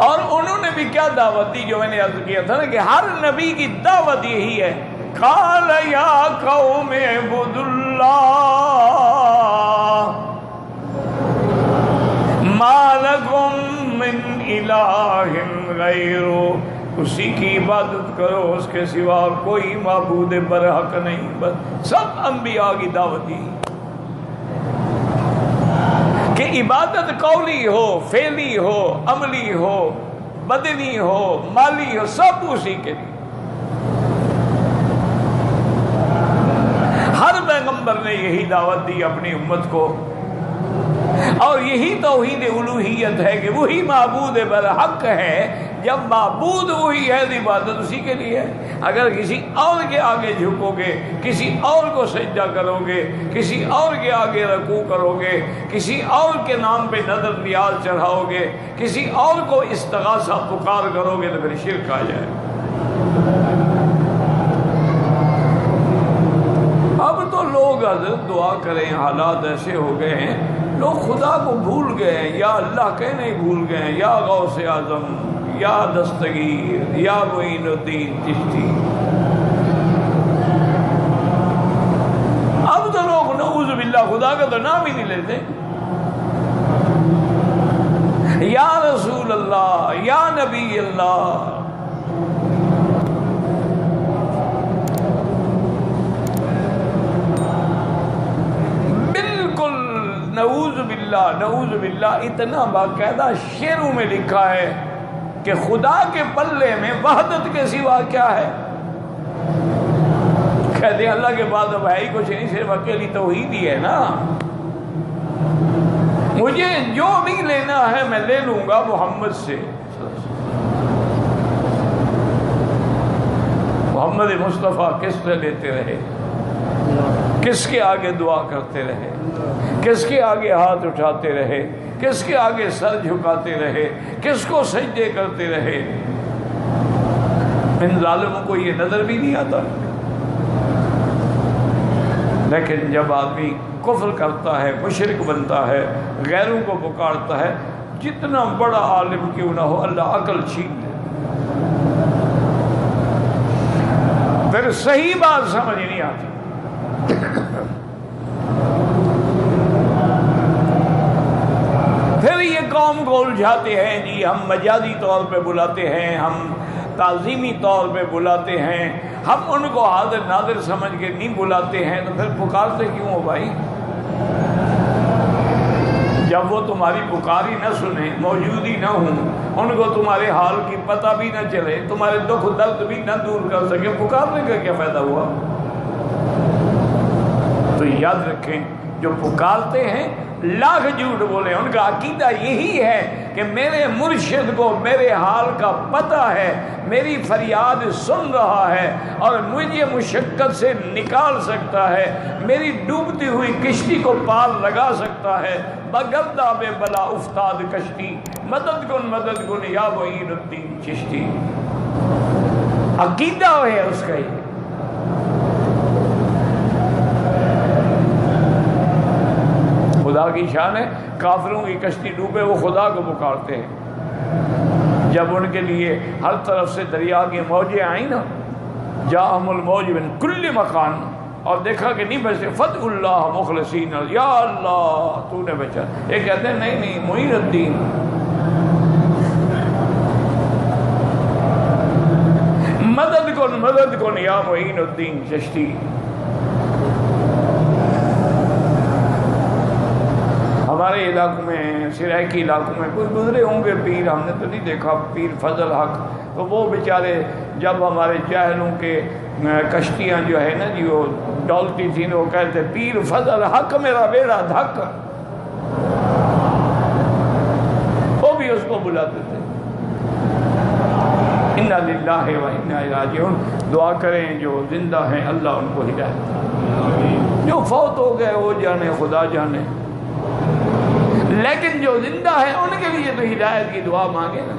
اور انہوں نے بھی کیا دعوت دی؟ جو میں نے عرض کیا تھا نا کہ ہر نبی کی دعوت یہی ہے، قال یا قوم اعبدوا اللہ ما لکم من الہ غیرہ، اسی کی عبادت کرو، اس کے سوا کوئی معبود برحق نہیں۔ بس سب انبیاء کی دعوت دی کہ عبادت قولی ہو، فعلی ہو، عملی ہو، بدنی ہو، مالی ہو، سب اسی کے لیے۔ ہر پیغمبر نے یہی دعوت دی اپنی امت کو، اور یہی توحید الوہیت ہے کہ وہی معبود برحق ہے۔ جب معبود وہی ہے تو عبادت اسی کے لیے ہے۔ اگر کسی اور کے آگے جھکو گے، کسی اور کو سجدہ کرو گے، کسی اور کے آگے رکوع کرو گے، کسی اور کے نام پہ نظر نیاز چڑھاؤ گے، کسی اور کو استغاثہ پکار کرو گے تو پھر شرک آ جائے۔ اب تو لوگ حضرت دعا کریں، حالات ایسے ہو گئے ہیں، لوگ خدا کو بھول گئے ہیں، یا اللہ کہنے ہی بھول گئے ہیں، یا غوث اعظم، یا دستگیر، یا معین الدین چشتی۔ اب تو لوگ نعوذ باللہ خدا کا تو نام ہی نہیں لیتے۔ یا رسول اللہ، یا نبی اللہ۔ بالکل نعوذ باللہ، نعوذ باللہ۔ اتنا باقاعدہ شعروں میں لکھا ہے کہ خدا کے پلے میں وحدت کے سوا کیا ہے؟ کہتے ہیں اللہ کے بعد اب ہے ہی کچھ نہیں، صرف اکیلی توحید ہی ہے نا۔ مجھے جو بھی لینا ہے میں لے لوں گا محمد سے۔ محمد مصطفیٰ کس سے لیتے رہے، کس کے آگے دعا کرتے رہے، کس کے آگے ہاتھ اٹھاتے رہے، کس کے آگے سر جھکاتے رہے، کس کو سجدے کرتے رہے۔ ان ظالموں کو یہ نظر بھی نہیں آتا۔ لیکن جب آدمی کفر کرتا ہے، مشرک بنتا ہے، غیروں کو پکارتا ہے، جتنا بڑا عالم کیوں نہ ہو، اللہ عقل چھین لے، پھر صحیح بات سمجھ نہیں آتی۔ پھر یہ قوم کو الجھاتے ہیں، جی ہم مجازی طور پہ بلاتے ہیں، ہم تعظیمی طور پہ بلاتے ہیں، ہم ان کو حاضر ناظر سمجھ کے نہیں بلاتے ہیں، تو پھر پکارتے کیوں ہو بھائی؟ جب وہ تمہاری پکاری نہ سنیں، موجود ہی نہ ہوں، ان کو تمہارے حال کی پتہ بھی نہ چلے، تمہارے دکھ درد بھی نہ دور کر سکے، پکارنے کا کیا فائدہ ہوا؟ تو یاد رکھیں، جو پکارتے ہیں لاکھ جھوٹ بولے، ان کا عقیدہ یہی ہے کہ میرے مرشد کو میرے حال کا پتہ ہے، میری فریاد سن رہا ہے اور مجھے مشقت سے نکال سکتا ہے، میری ڈوبتی ہوئی کشتی کو پار لگا سکتا ہے۔ بگردہ بے بلا افتاد کشتی، مدد کن یا معین الدین چشتی۔ عقیدہ ہے اس کا یہ۔ خدا کی شان ہے، کافروں کی کشتی ڈوبے وہ خدا کو پکارتے ہیں۔ جب ان کے لیے ہر طرف سے دریا کی موجیں آئیں نا، جاءہم الموج من کل مکان، اور دیکھا کہ نہیں بچے، فتح اللہ مخلصین، یا اللہ تو نے بچا، یہ کہتے ہیں نہیں معین الدین۔ مدد کن یا معین الدین چشتی۔ ہمارے علاقوں میں، سرائکی علاقوں میں کوئی گزرے ہوں گے پیر، ہم نے تو نہیں دیکھا، پیر فضل حق، تو وہ بیچارے جب ہمارے جاہلوں کے کشتیاں جو ہے نا جی وہ ڈولتی تھیں، وہ کہتے پیر فضل حق میرا بیڑا دھک، وہ بھی اس کو بلاتے تھے۔ انا للہ و انا الیہ راجعون۔ دعا کریں جو زندہ ہیں اللہ ان کو ہدایت، جو فوت ہو گئے وہ جانے، خدا جانے، لیکن جو زندہ ہے ان کے لیے تو ہدایت کی دعا مانگے نا۔